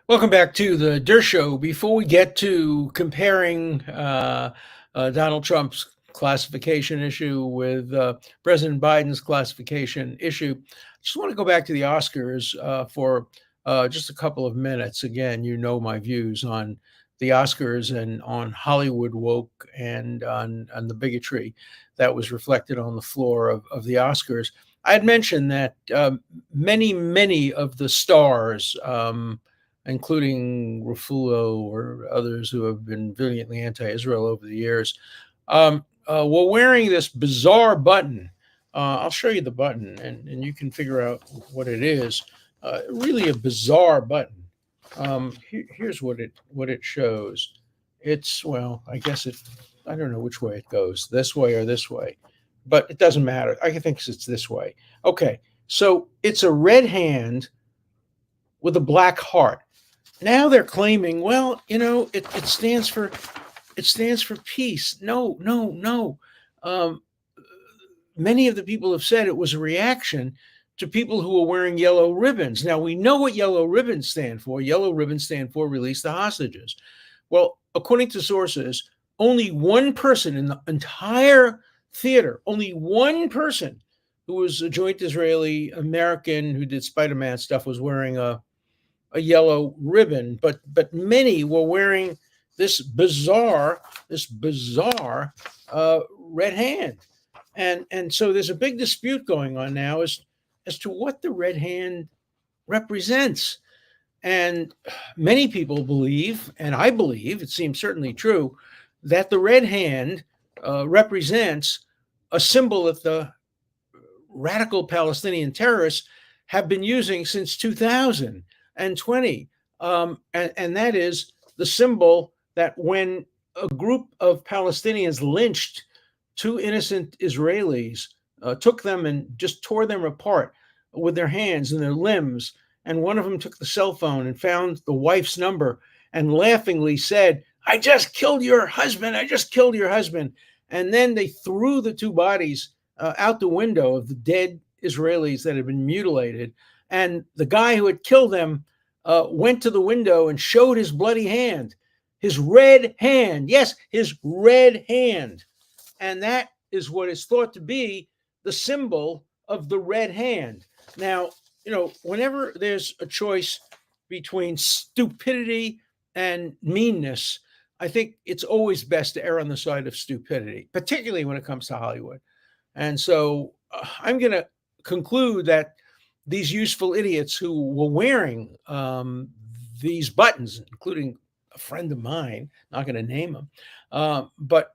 Welcome back to the Dershow. Before we get to comparing Donald Trump's classification issue with President Biden's classification issue, I just want to go back to the Oscars for just a couple of minutes. Again, you know my views on the Oscars and on Hollywood woke and on the bigotry that was reflected on the floor of the Oscars. I had mentioned that many of the stars, including Ruffalo or others who have been brilliantly anti-Israel over the years, were wearing this bizarre button. I'll show you the button, and you can figure out what it is. Really a bizarre button. Here's what it shows. It's, well, I guess I don't know which way it goes, this way or this way, but it doesn't matter. I think it's this way. Okay, so it's a red hand with a black heart. Now they're claiming, well, it stands for peace. No, no, no. Many of the people have said it was a reaction to people who are wearing yellow ribbons. Now we know what yellow ribbons stand for. Yellow ribbons stand for release the hostages. Well, according to sources, only one person in the entire theater, only one person who was a joint Israeli American who did Spider-Man stuff was wearing a yellow ribbon, but many were wearing this bizarre red hand, and so there's a big dispute going on now as to what the red hand represents, and many people believe, and I believe it seems certainly true, that the red hand represents a symbol that the radical Palestinian terrorists have been using since 2020. And that is the symbol that when a group of Palestinians lynched two innocent Israelis, took them and just tore them apart with their hands and their limbs, and one of them took the cell phone and found the wife's number and laughingly said, "I just killed your husband. I just killed your husband." And then they threw the two bodies out the window of the dead Israelis that had been mutilated. And the guy who had killed them went to the window and showed his bloody hand, his red hand. Yes, his red hand. And that is what is thought to be the symbol of the red hand. Now, whenever there's a choice between stupidity and meanness, I think it's always best to err on the side of stupidity, particularly when it comes to Hollywood. And so I'm going to conclude that these useful idiots who were wearing these buttons, including a friend of mine, not going to name him, but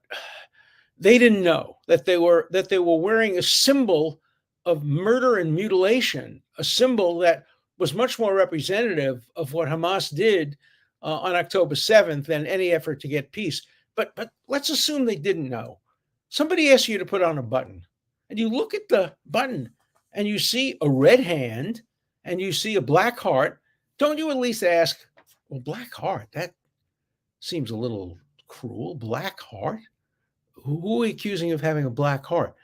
they didn't know that they were wearing a symbol of murder and mutilation, a symbol that was much more representative of what Hamas did on October 7th than any effort to get peace. But let's assume they didn't know. Somebody asks you to put on a button, and you look at the button and you see a red hand and you see a black heart. Don't you at least ask, well, black heart, that seems a little cruel. Black heart? Who are we accusing of having a black heart?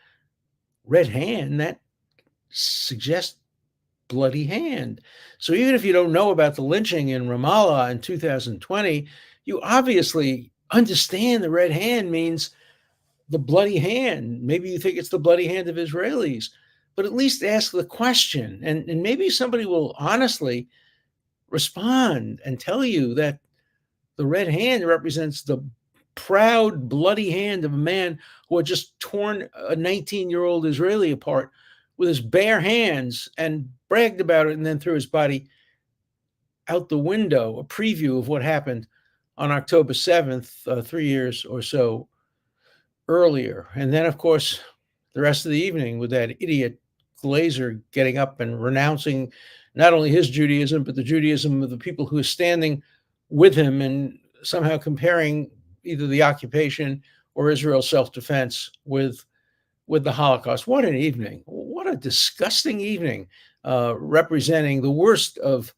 Red hand, that suggests bloody hand. So even if you don't know about the lynching in Ramallah in 2020, you obviously understand the red hand means the bloody hand. Maybe you think it's the bloody hand of Israelis, but at least ask the question. And maybe somebody will honestly respond and tell you that the red hand represents the proud, bloody hand of a man who had just torn a 19-year-old Israeli apart with his bare hands and bragged about it and then threw his body out the window, a preview of what happened on October 7th, 3 years or so earlier. And then, of course, the rest of the evening with that idiot Glazer getting up and renouncing not only his Judaism, but the Judaism of the people who are standing with him and somehow comparing either the occupation or Israel's self-defense with the Holocaust. What an evening. What a disgusting evening, representing the worst of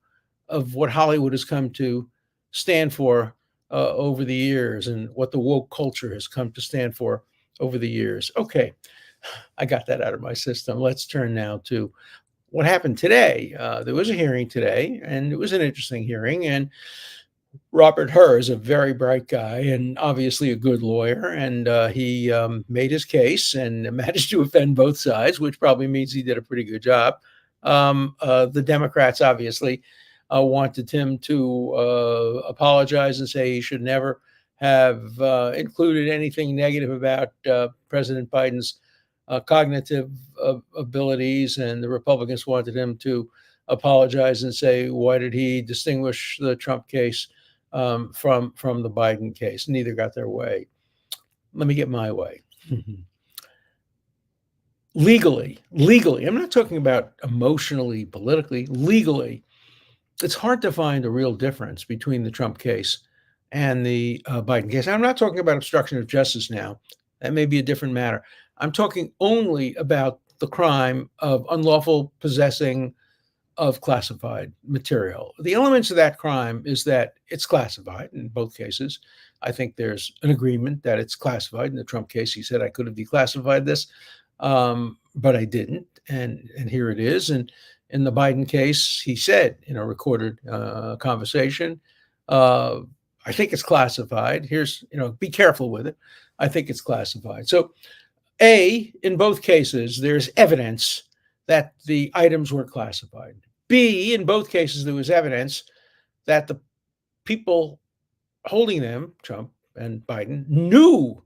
what Hollywood has come to stand for over the years and what the woke culture has come to stand for over the years. Okay, I got that out of my system. Let's turn now to what happened today, there was a hearing today, and it was an interesting hearing. And Robert Hur is a very bright guy and obviously a good lawyer. And he made his case and managed to offend both sides, which probably means he did a pretty good job. The Democrats obviously wanted him to apologize and say he should never have included anything negative about President Biden's cognitive abilities. And the Republicans wanted him to apologize and say, why did he distinguish the Trump case from the Biden case? Neither got their way. Let me get my way. Legally, I'm not talking about emotionally, politically, legally, it's hard to find a real difference between the Trump case and the Biden case. I'm not talking about obstruction of justice now. That may be a different matter. I'm talking only about the crime of unlawful possessing of classified material. The elements of that crime is that it's classified in both cases. I think there's an agreement that it's classified. In the Trump case, he said I could have declassified this, but I didn't, and here it is. And in the Biden case, he said in a recorded conversation, I think it's classified. Here's, be careful with it. I think it's classified. So, in both cases, there's evidence that the items were classified. B, in both cases, there was evidence that the people holding them, Trump and Biden, knew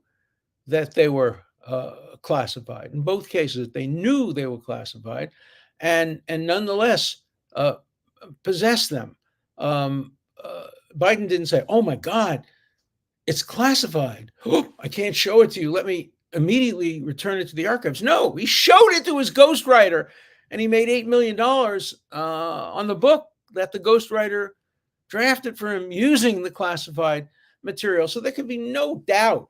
that they were classified. In both cases, they knew they were classified, and nonetheless possessed them. Biden didn't say, "Oh my God, it's classified. Oh, I can't show it to you. Let me immediately return it to the archives." No, he showed it to his ghostwriter, and he made $8 million on the book that the ghostwriter drafted for him using the classified material. So there could be no doubt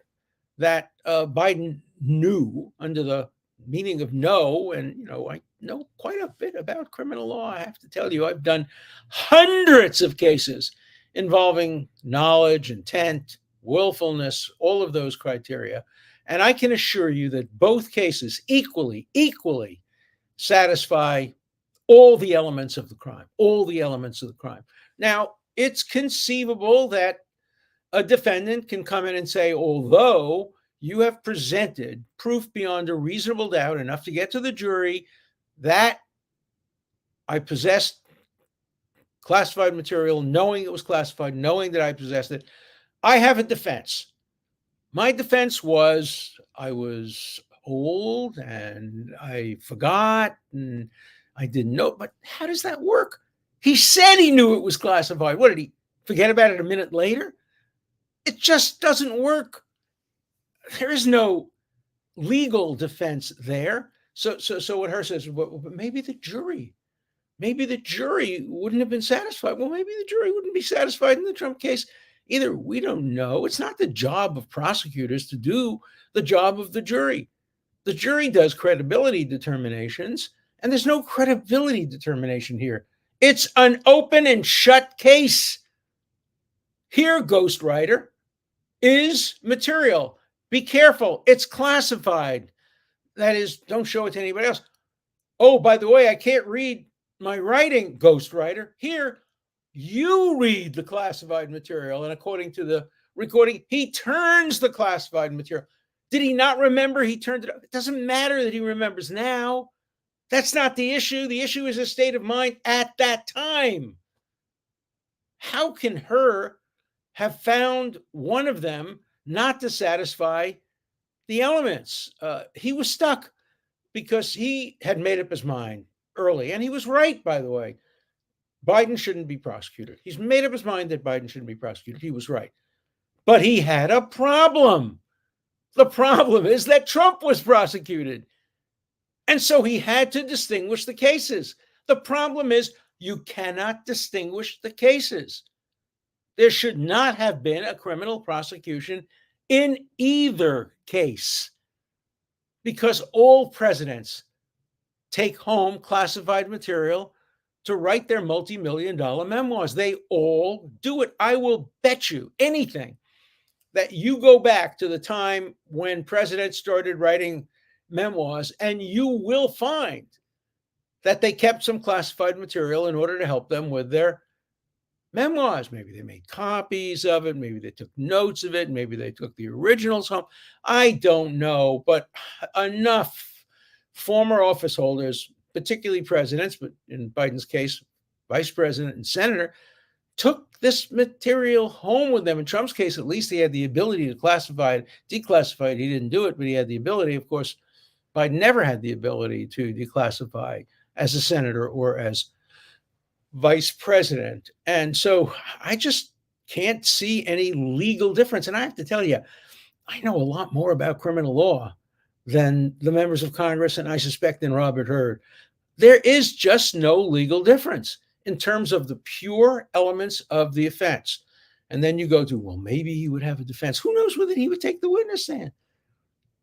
that Biden knew, under the meaning of know. And, I know quite a bit about criminal law. I have to tell you, I've done hundreds of cases involving knowledge, intent, willfulness, all of those criteria. And I can assure you that both cases equally satisfy all the elements of the crime, Now, it's conceivable that a defendant can come in and say, although you have presented proof beyond a reasonable doubt, enough to get to the jury, that I possessed classified material, knowing it was classified, knowing that I possessed it, I have a defense. My defense was I was old and I forgot and I didn't know. But how does that work? He said he knew it was classified. What, did he forget about it a minute later? It just doesn't work. There is no legal defense there. So what Hur says, but maybe the jury wouldn't have been satisfied. Well, maybe the jury wouldn't be satisfied in the Trump case either. We don't know. It's not the job of prosecutors to do the job of the jury. The jury does credibility determinations, and there's no credibility determination here. It's an open and shut case. Here, ghostwriter, is material. Be careful. It's classified. That is, don't show it to anybody else. Oh, by the way, I can't read my writing, ghostwriter. Here, you read the classified material. And according to the recording, he turns the classified material. Did he not remember? He turned it up. It doesn't matter that he remembers now. That's not the issue. The issue is his state of mind at that time. How can Hur have found one of them not to satisfy the elements? He was stuck because he had made up his mind early. And he was right, by the way. Biden shouldn't be prosecuted. He's made up his mind that Biden shouldn't be prosecuted. He was right. But he had a problem. The problem is that Trump was prosecuted. And so he had to distinguish the cases. The problem is you cannot distinguish the cases. There should not have been a criminal prosecution in either case, because all presidents take home classified material to write their multi-million-dollar memoirs. They all do it. I will bet you anything that you go back to the time when presidents started writing memoirs, and you will find that they kept some classified material in order to help them with their memoirs. Maybe they made copies of it. Maybe they took notes of it. Maybe they took the originals home. I don't know, but enough former office holders, particularly presidents, but in Biden's case, vice president and senator, took this material home with them. In Trump's case, at least he had the ability to classify it, declassify it. He didn't do it, but he had the ability. Of course, Biden never had the ability to declassify as a senator or as vice president. And so I just can't see any legal difference. And I have to tell you, I know a lot more about criminal law than the members of Congress, and I suspect than Robert Hurd. There is just no legal difference in terms of the pure elements of the offense. And then you go to, well, maybe he would have a defense. Who knows whether he would take the witness stand?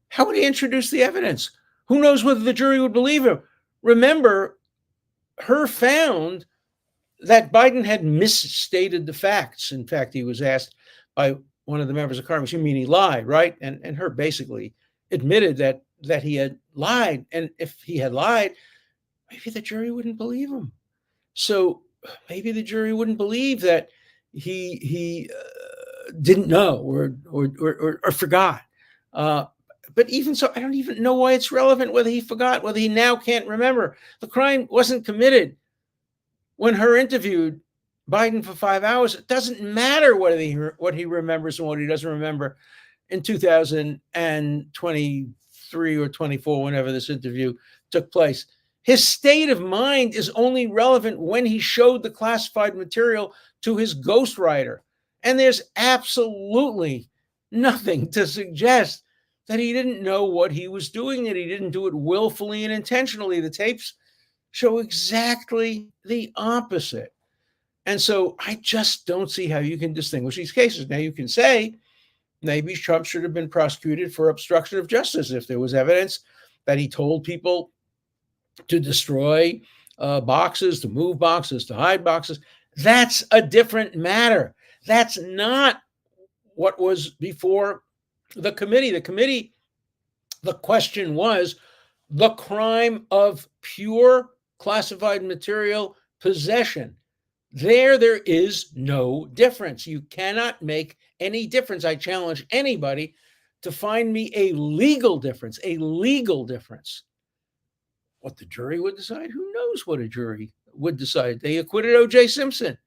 How would he introduce the evidence? Who knows whether the jury would believe him? Remember, Hurd found that Biden had misstated the facts. In fact, he was asked by one of the members of Congress, you mean he lied, right? And Hurd basically admitted that he had lied. And if he had lied, maybe the jury wouldn't believe him. So maybe the jury wouldn't believe that he didn't know or forgot. But even so, I don't even know why it's relevant whether he forgot, whether he now can't remember. The crime wasn't committed when Hurd interviewed Biden for 5 hours. It doesn't matter what he remembers and what he doesn't remember in 2023 or 24, whenever this interview took place. His state of mind is only relevant when he showed the classified material to his ghostwriter. And there's absolutely nothing to suggest that he didn't know what he was doing, that he didn't do it willfully and intentionally. The tapes show exactly the opposite. And so I just don't see how you can distinguish these cases. Now, you can say maybe Trump should have been prosecuted for obstruction of justice if there was evidence that he told people to destroy boxes, to move boxes, to hide boxes. That's a different matter. That's not what was before the committee. The question was the crime of pure classified material possession. There is no difference. You cannot make any difference. I challenge anybody to find me a legal difference. What the jury would decide, who knows what a jury would decide. They acquitted O.J. Simpson.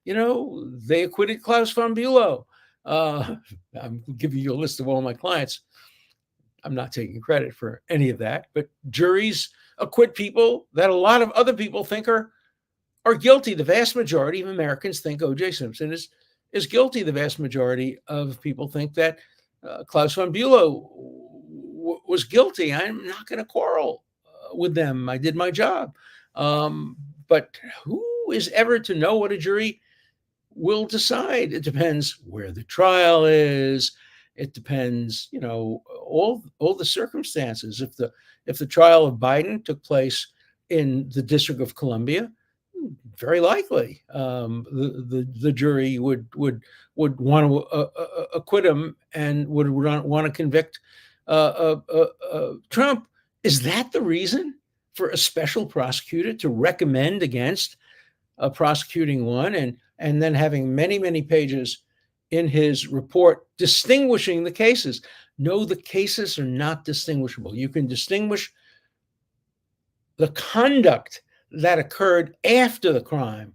They acquitted Klaus von Bülow. I'm giving you a list of all my clients. I'm not taking credit for any of that, but juries acquit people that a lot of other people think are guilty. The vast majority of Americans think O.J. Simpson is guilty. The vast majority of people think that Klaus von Bülow was guilty. I'm not going to quarrel with them. I did my job. But who is ever to know what a jury will decide? It depends where the trial is. It depends, all the circumstances. If the trial of Biden took place in the District of Columbia, very likely the jury would want to acquit him and would want to convict Trump. Is that the reason for a special prosecutor to recommend against prosecuting one and then having many, many pages in his report distinguishing the cases? No, the cases are not distinguishable. You can distinguish the conduct that occurred after the crime.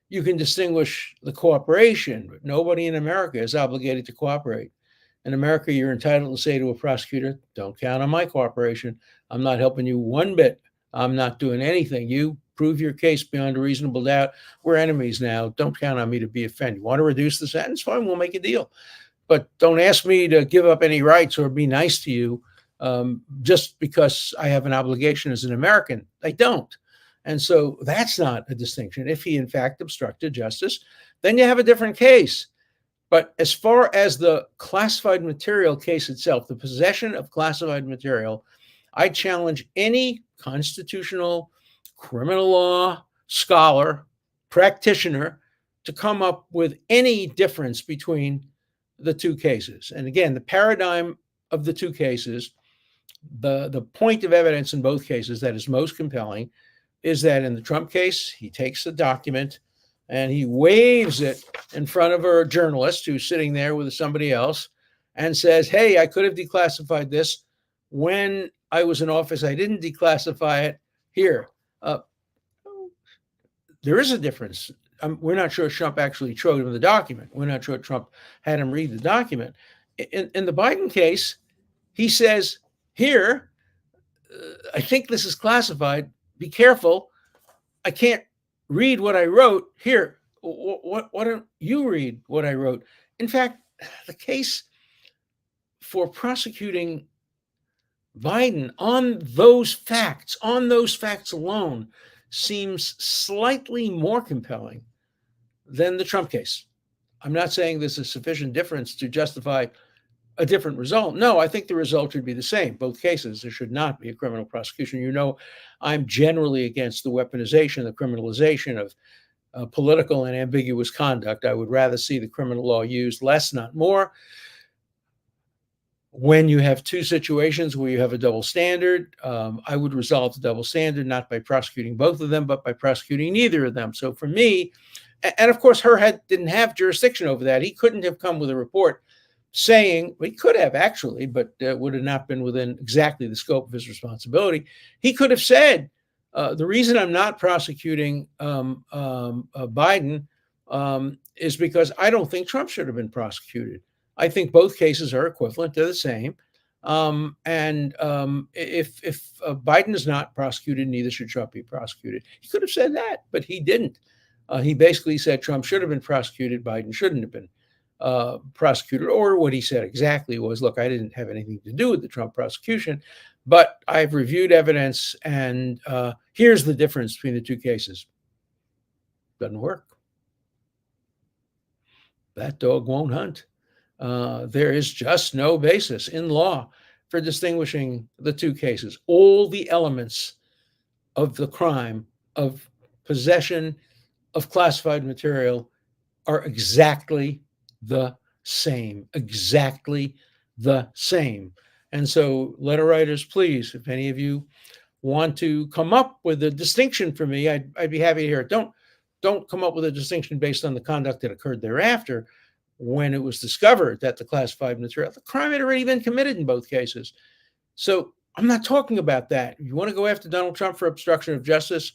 You can distinguish the cooperation, but nobody in America is obligated to cooperate. In America, you're entitled to say to a prosecutor, don't count on my cooperation. I'm not helping you one bit. I'm not doing anything. You prove your case beyond a reasonable doubt. We're enemies now. Don't count on me to be offended. You want to reduce the sentence? Fine, we'll make a deal. But don't ask me to give up any rights or be nice to you just because I have an obligation as an American. I don't. And so that's not a distinction. If he, in fact, obstructed justice, then you have a different case. But as far as the classified material case itself, the possession of classified material, I challenge any constitutional, criminal law scholar, practitioner to come up with any difference between the two cases. And again, the paradigm of the two cases, the point of evidence in both cases that is most compelling is that in the Trump case, he takes a document and he waves it in front of a journalist who's sitting there with somebody else and says, hey, I could have declassified this when I was in office. I didn't declassify it. Here. There is a difference. We're not sure Trump actually showed him the document. We're not sure Trump had him read the document. In the Biden case, he says, here, I think this is classified. Be careful. I can't read what I wrote. Here, why don't you read what I wrote? In fact, the case for prosecuting Biden on those facts alone, seems slightly more compelling than the Trump case. I'm not saying there's a sufficient difference to justify a different result. No, I think the result should be the same. Both cases, there should not be a criminal prosecution. You know, I'm generally against the weaponization, the criminalization of political and ambiguous conduct. I would rather see the criminal law used less, not more. When you have two situations where you have a double standard, I would resolve the double standard not by prosecuting both of them, but by prosecuting neither of them. So for me, and of course, Herhead didn't have jurisdiction over that. He couldn't have come with a report saying, well, he could have actually, but would have not been within exactly the scope of his responsibility. He could have said, the reason I'm not prosecuting Biden is because I don't think Trump should have been prosecuted. I think both cases are equivalent. They're the same. If Biden is not prosecuted, neither should Trump be prosecuted. He could have said that, but he didn't. He basically said Trump should have been prosecuted, Biden shouldn't have been prosecuted. Or what he said exactly was, look, I didn't have anything to do with the Trump prosecution, but I've reviewed evidence, and here's the difference between the two cases. Doesn't work. That dog won't hunt. There is just no basis in law for distinguishing the two cases. All the elements of the crime of possession of classified material are exactly the same, And so, letter writers, please, if any of you want to come up with a distinction for me, I'd be happy to hear it. Don't come up with a distinction based on the conduct that occurred thereafter. When it was discovered that the classified material, the crime had already been committed in both cases. So I'm not talking about that. If you want to go after Donald Trump for obstruction of justice,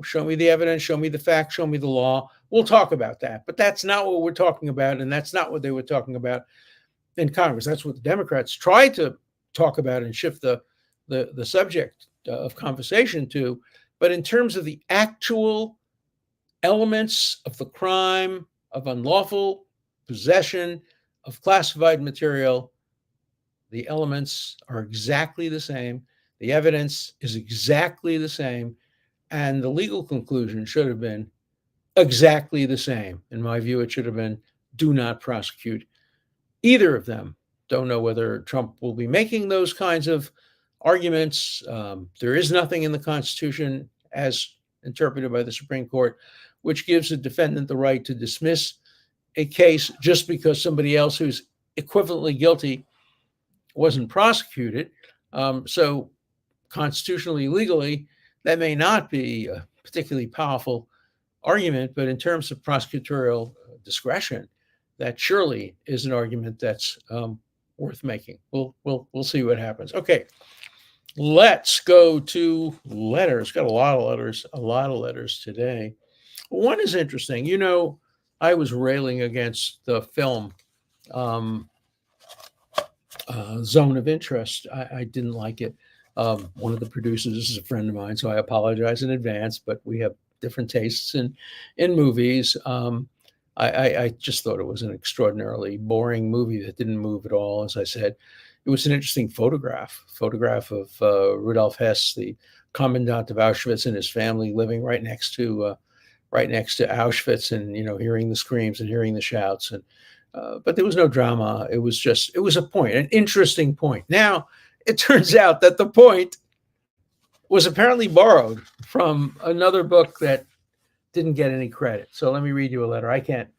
show me the evidence, show me the facts, show me the law. We'll talk about that. But that's not what we're talking about, and that's not what they were talking about in Congress. That's what the Democrats tried to talk about and shift the subject of conversation to. But in terms of the actual elements of the crime of unlawful possession of classified material, the elements are exactly the same. The evidence is exactly the same. And the legal conclusion should have been exactly the same. In my view, it should have been, do not prosecute either of them. Don't know whether Trump will be making those kinds of arguments. There is nothing in the Constitution, as interpreted by the Supreme Court, which gives a defendant the right to dismiss a case just because somebody else who's equivalently guilty wasn't prosecuted. So constitutionally, legally, that may not be a particularly powerful argument, but in terms of prosecutorial discretion, that surely is an argument that's worth making. We'll see what happens. Okay, let's go to letters. Got a lot of letters today. One is interesting. I was railing against the film Zone of Interest. I didn't like it. One of the producers is a friend of mine, so I apologize in advance, but we have different tastes in movies. I just thought it was an extraordinarily boring movie that didn't move at all. As I said, it was an interesting photograph of Rudolf Hess, the commandant of Auschwitz, and his family living right next to Auschwitz, and hearing the screams and hearing the shouts, and but there was no drama. It was a point, an interesting point. Now it turns out that the point was apparently borrowed from another book that didn't get any credit. So let me read you a letter. I can't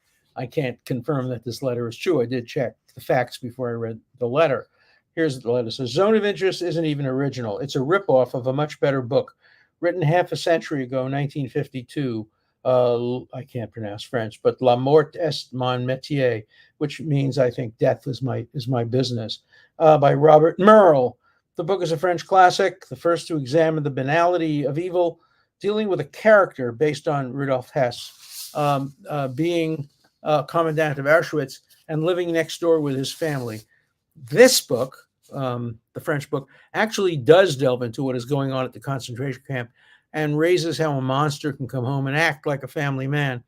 confirm that this letter is true. I did check the facts before I read the letter. Here's the letter. It says, Zone of Interest isn't even original. It's a ripoff of a much better book written half a century ago, 1952. I can't pronounce French, but La Mort est mon métier, which means, I think, death is my business, by Robert Merle. The book is a French classic, the first to examine the banality of evil, dealing with a character based on Rudolf Hess, being commandant of Auschwitz and living next door with his family. This book, the French book, actually does delve into what is going on at the concentration camp and raises how a monster can come home and act like a family man.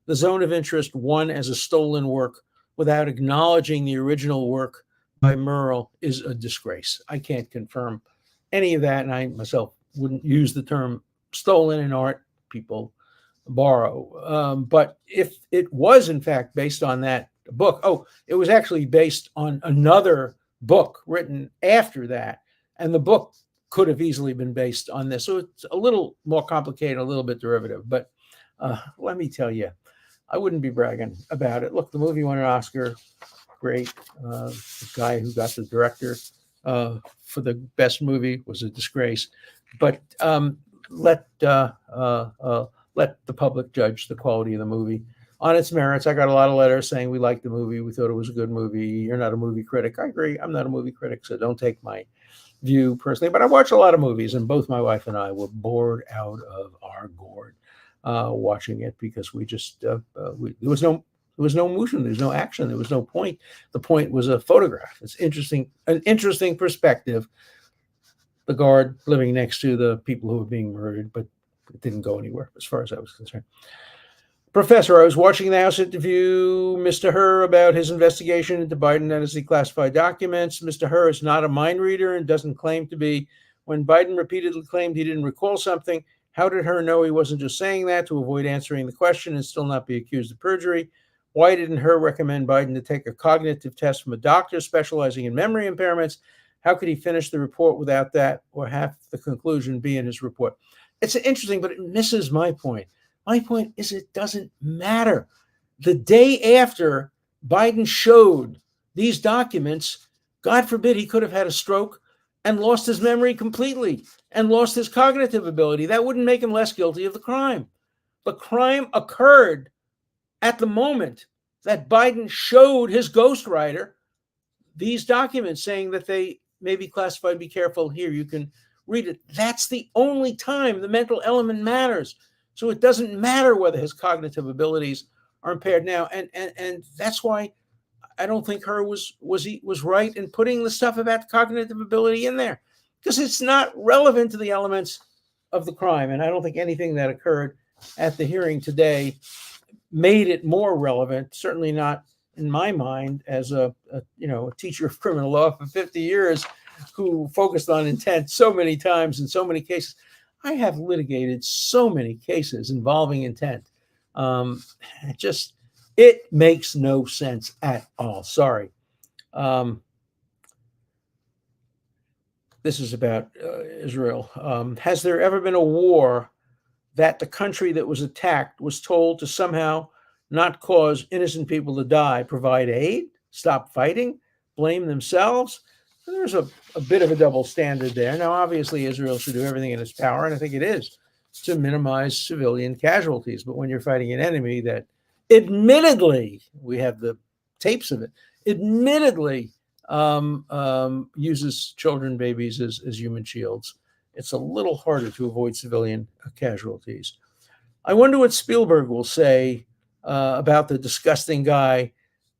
The zone of interest won as a stolen work without acknowledging the original work by Merle is a disgrace. I can't confirm any of that, and I myself wouldn't use the term stolen in art. People borrow. But if it was, in fact, based on that book, it was actually based on another book written after that. And the book could have easily been based on this. So it's a little more complicated, a little bit derivative. But let me tell you, I wouldn't be bragging about it. Look, the movie won an Oscar. Great. The guy who got the director for the best movie was a disgrace. But let the public judge the quality of the movie on its merits. I got a lot of letters saying we liked the movie, we thought it was a good movie. You're not a movie critic. I agree. I'm not a movie critic, so don't take my view personally. But I watch a lot of movies, and both my wife and I were bored out of our gourd watching it because we just there was no motion, there was no action, there was no point. The point was a photograph. It's interesting, an interesting perspective. The guard living next to the people who were being murdered, but it didn't go anywhere as far as I was concerned. Professor, I was watching the House interview Mr. Hur about his investigation into Biden and his declassified documents. Mr. Hur is not a mind reader and doesn't claim to be. When Biden repeatedly claimed he didn't recall something, how did Hur know he wasn't just saying that to avoid answering the question and still not be accused of perjury? Why didn't Hur recommend Biden to take a cognitive test from a doctor specializing in memory impairments? How could he finish the report without that, or have the conclusion be in his report? It's interesting, but it misses my point. My point is it doesn't matter. The day after Biden showed these documents, God forbid he could have had a stroke and lost his memory completely and lost his cognitive ability. That wouldn't make him less guilty of the crime. The crime occurred at the moment that Biden showed his ghostwriter these documents saying that they may be classified. Be careful here. You can read it. That's the only time the mental element matters. So it doesn't matter whether his cognitive abilities are impaired now. And that's why I don't think Hur was right in putting the stuff about cognitive ability in there, because it's not relevant to the elements of the crime. And I don't think anything that occurred at the hearing today made it more relevant, certainly not in my mind as a teacher of criminal law for 50 years who focused on intent so many times in so many cases. I have litigated so many cases involving intent. It makes no sense at all. Sorry. This is about Israel. Has there ever been a war that the country that was attacked was told to somehow not cause innocent people to die, provide aid, stop fighting, blame themselves? There's a bit of a double standard there. Now, obviously, Israel should do everything in its power, and I think it is, to minimize civilian casualties. But when you're fighting an enemy that admittedly, we have the tapes of it, admittedly uses children, babies as human shields, it's a little harder to avoid civilian casualties. I wonder what Spielberg will say about the disgusting guy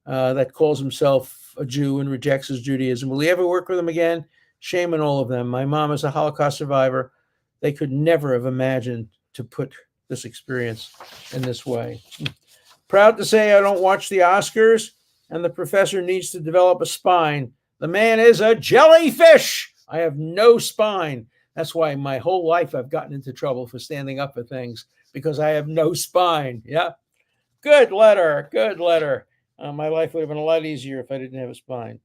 that calls himself a Jew and rejects his Judaism. Will he ever work with him again? Shame on all of them. My mom is a Holocaust survivor. They could never have imagined to put this experience in this way. Proud to say I don't watch the Oscars, and the professor needs to develop a spine. The man is a jellyfish. I have no spine. That's why my whole life I've gotten into trouble for standing up for things, because I have no spine. Yeah. Good letter. Good letter. My life would have been a lot easier if I didn't have a spine.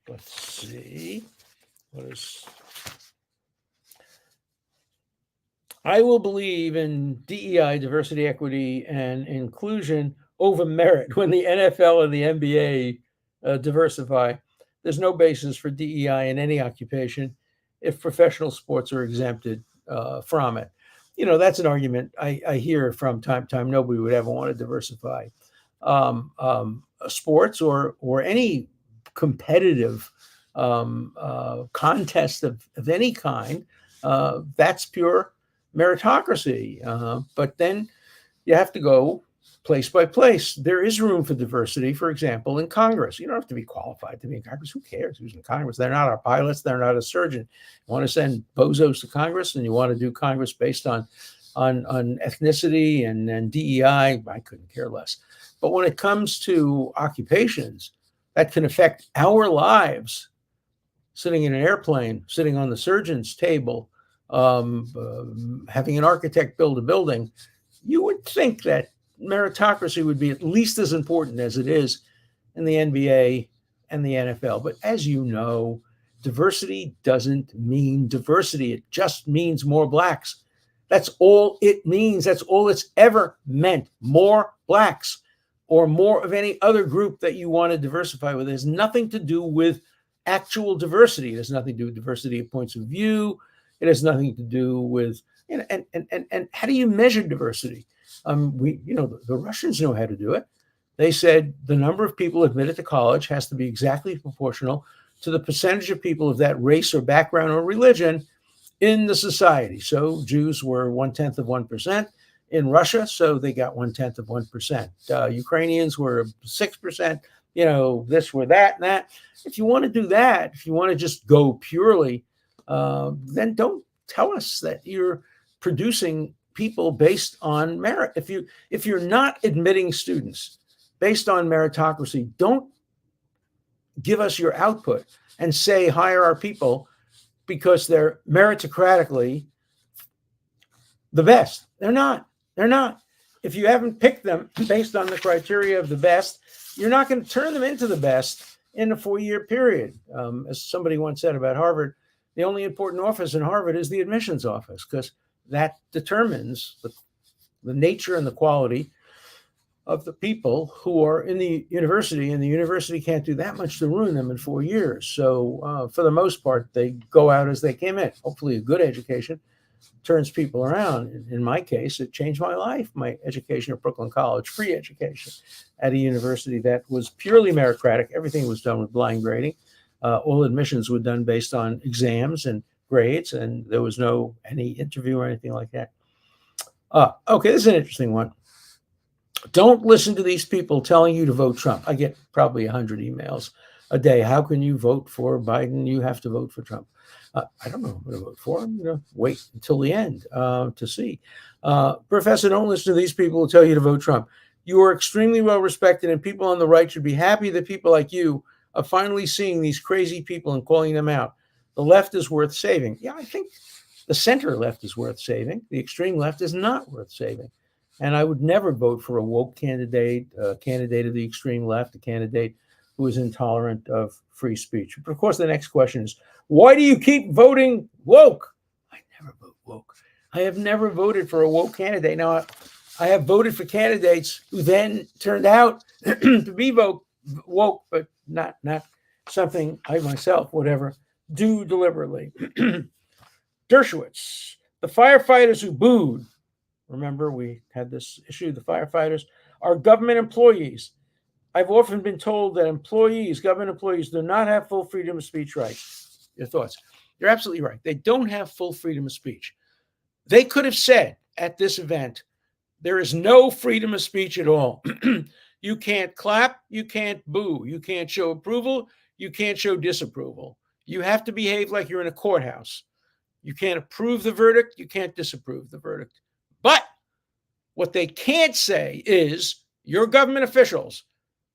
Let's see. I will believe in DEI, diversity, equity, and inclusion over merit when the NFL and the NBA diversify. there's no basis for DEI in any occupation if professional sports are exempted from it. That's an argument I hear from time to time. Nobody would ever want to diversify sports or any competitive contest of any kind. That's pure meritocracy. But then you have to go place by place. There is room for diversity, for example, in Congress. You don't have to be qualified to be in Congress. Who cares who's in Congress? They're not our pilots. They're not a surgeon. You want to send bozos to Congress, and you want to do Congress based on ethnicity and DEI, I couldn't care less. But when it comes to occupations that can affect our lives, sitting in an airplane, sitting on the surgeon's table, having an architect build a building, you would think that meritocracy would be at least as important as it is in the NBA and the NFL. But as you know, diversity doesn't mean diversity. It just means more blacks. That's all it means. That's all it's ever meant. More blacks or more of any other group that you want to diversify with. It has nothing to do with actual diversity. It has nothing to do with diversity of points of view. It has nothing to do with, and how do you measure diversity? The Russians know how to do it. They said the number of people admitted to college has to be exactly proportional to the percentage of people of that race or background or religion in the society. So Jews were 0.1% in Russia, so they got 0.1%. Ukrainians were 6%. This were that and that. If you want to do that, if you want to just go purely, then don't tell us that you're producing people based on merit. If you're not admitting students based on meritocracy, don't give us your output and say hire our people because they're meritocratically the best. They're not. If you haven't picked them based on the criteria of the best, you're not going to turn them into the best in a 4-year period. As somebody once said about Harvard, the only important office in Harvard is the admissions office, because that determines the nature and the quality of the people who are in the university, and the university can't do that much to ruin them in 4 years. So for the most part, they go out as they came in. Hopefully a good education turns people around. In my case, it changed my life. My education at Brooklyn College, free education at a university that was purely meritocratic. Everything was done with blind grading. All admissions were done based on exams and grades, and there was no any interview or anything like that. Okay, this is an interesting one. Don't listen to these people telling you to vote Trump. I get probably 100 emails a day. How can you vote for Biden? You have to vote for Trump. I don't know who to vote for. I'm going to wait until the end to see. Professor, don't listen to these people who tell you to vote Trump. You are extremely well respected, and people on the right should be happy that people like you are finally seeing these crazy people and calling them out. The left is worth saving. Yeah, I think the center left is worth saving. The extreme left is not worth saving. And I would never vote for a woke candidate, a candidate of the extreme left, a candidate who is intolerant of free speech. But of course, the next question is, why do you keep voting woke? I never vote woke. I have never voted for a woke candidate. Now, I have voted for candidates who then turned out to be woke, but not something I myself would ever do deliberately. Dershowitz, the firefighters who booed, remember we had this issue, the firefighters are government employees. I've often been told that government employees, do not have full freedom of speech rights. Your thoughts? You're absolutely right. They don't have full freedom of speech. They could have said at this event, there is no freedom of speech at all. You can't clap, you can't boo, you can't show approval, you can't show disapproval. You have to behave like you're in a courthouse. You can't approve the verdict, you can't disapprove the verdict. But what they can't say is, you're government officials.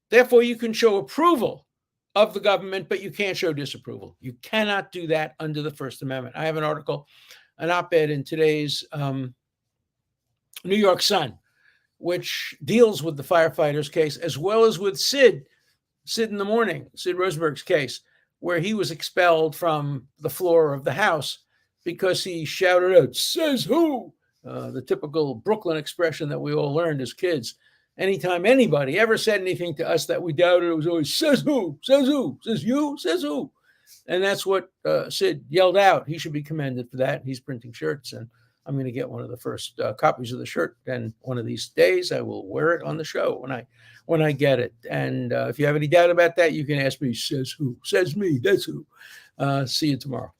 Therefore, you can show approval of the government, but you can't show disapproval. You cannot do that under the First Amendment. I have an article, an op-ed in today's New York Sun, which deals with the firefighters case, as well as with Sid in the morning, Sid Rosenberg's case, where he was expelled from the floor of the House because he shouted out, "Says who?" The typical Brooklyn expression that we all learned as kids. anytime anybody ever said anything to us that we doubted, it was always says who, says who, says you, says who. And that's what Sid yelled out. He should be commended for that. He's printing shirts, and I'm going to get one of the first copies of the shirt. And one of these days, I will wear it on the show when I get it. And if you have any doubt about that, you can ask me. Says who? Says me. That's who. See you tomorrow.